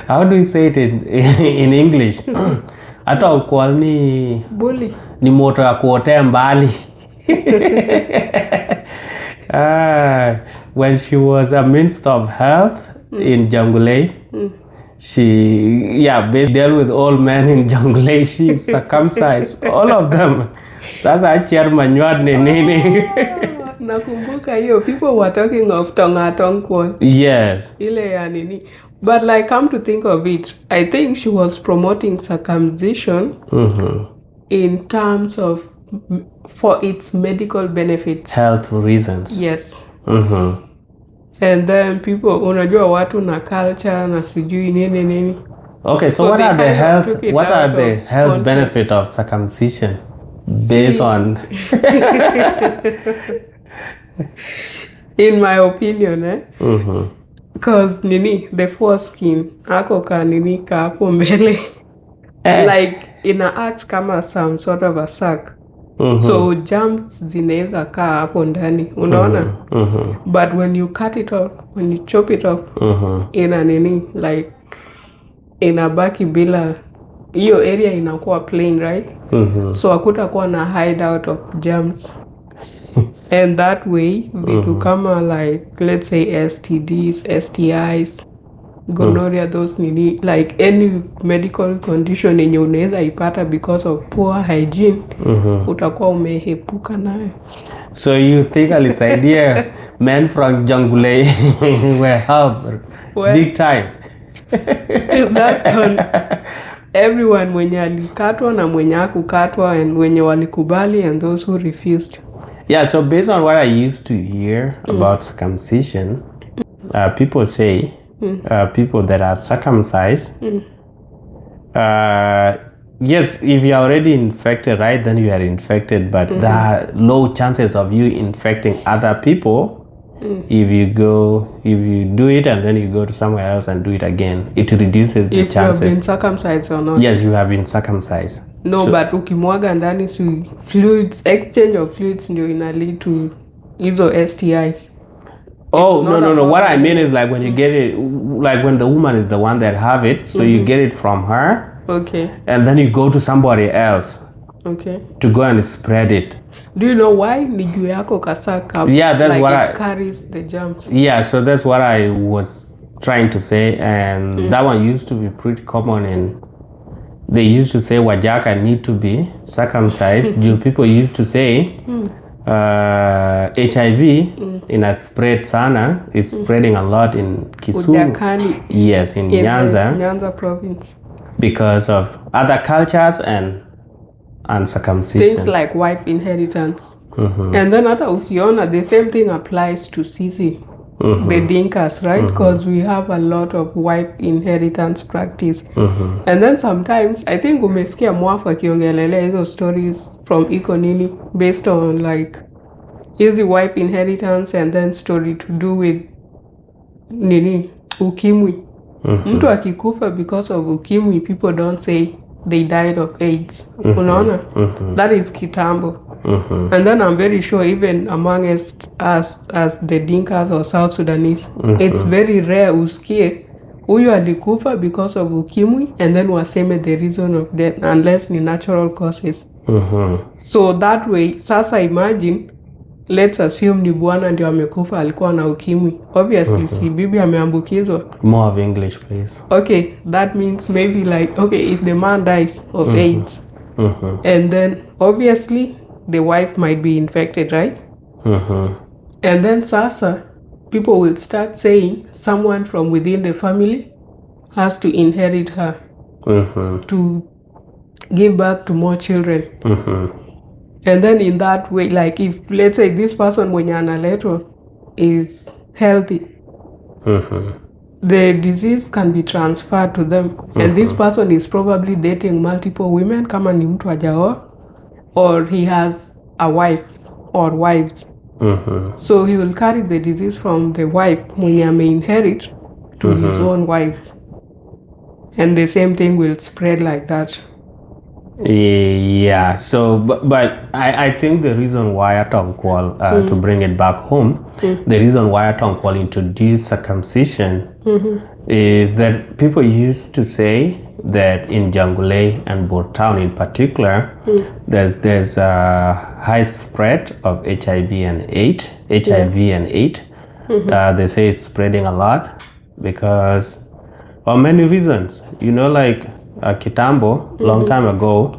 How do you say it in English? Hata ukwal ni bully. Ni moto ya kuotea mbali. When she was a Minister of Health in Jonglei, she basically dealt with all men in Jonglei. She circumcised all of them. Sasa chairman nywad nini. Nakumbuka hiyo, people were talking of tongue. Yes. Ile ya nini. But like, come to think of it, I think she was promoting circumcision in terms of for its medical benefits. Health reasons. Yes. And then people, unajua watu na culture na sijui nini. Okay, so what are the health benefits of circumcision based on? In my opinion, because the foreskin ako ka hapo mbele, like ina act kama some sort of a sack. So germs zinaweza kaa hapo ndani, unaona? But when you cut it off, when you chop it off, ina like inabaki bila, hiyo area inakuwa plain, right? So hakutakuwa na hideout of germs. And that way, vitu kama like, let's say STDs, STIs, gonorrhea, those like any medical condition yenye unaweza ipata because of poor hygiene, utakuwa umehepuka nayo. So you think alisaidia men from Jonglei were helped big time? That's on everyone, mwenye alikatwa na mwenye hakukatwa, and wenye walikubali and those who refused. Yeah, so based on what I used to hear about circumcision, people say people that are circumcised, yes, if you are already infected, right, then you are infected, but there are low chances of you infecting other people if you do it and then you go to somewhere else and do it again. It reduces the chances. If you have been circumcised or not. Yes, you have been circumcised. No, so, but ukimwaga ndani fluids, exchange of fluids ndio ina lead to hizo STIs. Oh, no. What I mean is like when you get it, like when the woman is the one that have it, so you get it from her. Okay. And then you go to somebody else. Okay. To go and spread it. Do you know why? Ni juu yako kasaka. Yeah, that's like what it carries the germs. Yeah, so that's what I was trying to say, and that one used to be pretty common, and they used to say wajaka need to be circumcised. People used to say HIV in a spread sana. It's spreading a lot in Kisumu. Ujakani. Yes, in Nyanza. Nyanza province. Because of other cultures and circumcision. Things like wife inheritance. And then hata ukiona, the same thing applies to sisi, the Dinkas, right? Because we have a lot of wife inheritance practice. And then sometimes, I think umesikia mwafu akiongelelea hizo stories from Ikonini based on like easy wife inheritance and then story to do with ukimwi. Mtu akikufa because of ukimwi, people don't say they died of AIDS. Unaona? That is kitambo. And then I'm very sure even among us as the Dinkas or South Sudanese, it's very rare usikie huyu alikufa because of ukimwi and then waseme the reason of death, unless ni natural causes. So that way, sasa imagine, let's assume ni bwana ndio amekufa alikuwa na ukimwi. Obviously, si bibi ameambukizwa. More of English, please. Okay, that means maybe like, okay, if the man dies of AIDS, and then obviously the wife might be infected, right? And then sasa, people will start saying someone from within the family has to inherit her to give birth to more children. And then in that way, like if, let's say, this person mwenye analetwa is healthy, the disease can be transferred to them. And this person is probably dating multiple women, kama ni mtu hajaoa, or he has a wife or wives. So he will carry the disease from the wife mwenye may inherit to his own wives. And the same thing will spread like that. Yeah, so but I think the reason why to bring it back home, the reason why Atonkwal introduced circumcision is that people used to say that in Jonglei and Bor Town in particular, there's a high spread of HIV and AIDS. They say it's spreading a lot because of many reasons. You know, like Kitambo, long time ago,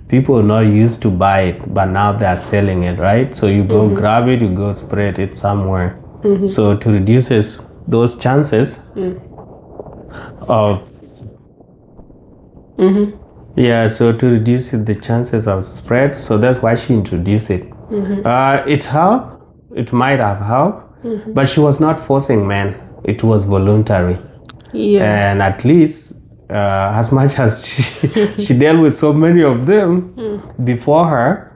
people were not used to buy it, but now they're selling it, right? So you go grab it, you go spread it somewhere. So to reduce those chances of so to reduce the chances of spread, so that's why she introduced it. It helped, it might have helped, but she was not forcing men. It was voluntary. And at least as much as she dealt with so many of them before her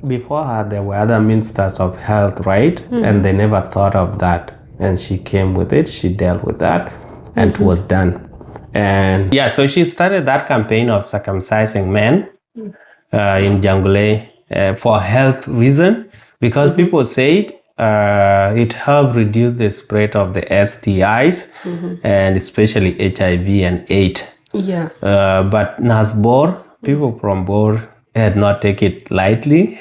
there were other ministers of health, right? And they never thought of that, and she came with it, she dealt with that, and it was done. And so she started that campaign of circumcising men in Jonglei for health reason, because people said it helped reduce the spread of the STIs and especially HIV and AIDS. But Nasbor, people from Bor had not taken it lightly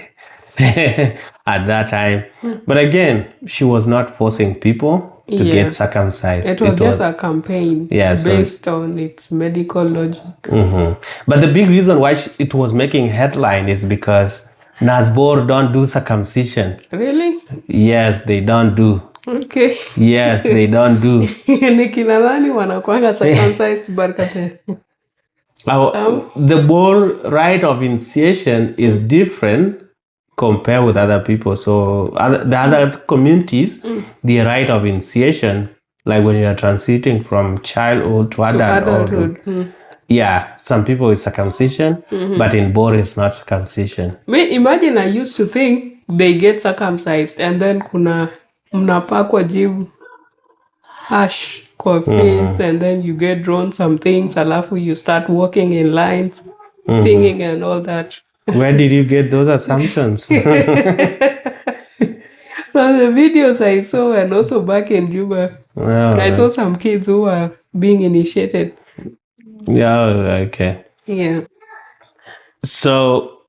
at that time. But again, she was not forcing people to get circumcised. It was just a campaign based on its medical logic. But the big reason why it was making headline is because Nasbor don't do circumcision. Really? Yes, they don't do. Okay. Yes, they don't do. Ni kina nani wanakuanga circumcised barkate? The Bor rite of initiation is different compared with other people. So the other communities, the rite of initiation, like when you are transiting from childhood to adulthood. Some people is circumcision, but in Bor it's not circumcision. Imagine I used to think they get circumcised and then kuna mnapakwa jivu hash kwa face and then you get drawn some things, alafu you start walking in lines, singing and all that. Where did you get those assumptions? From the videos I saw, and also back in Juba, I saw some kids who were being initiated. Okay. Yeah. So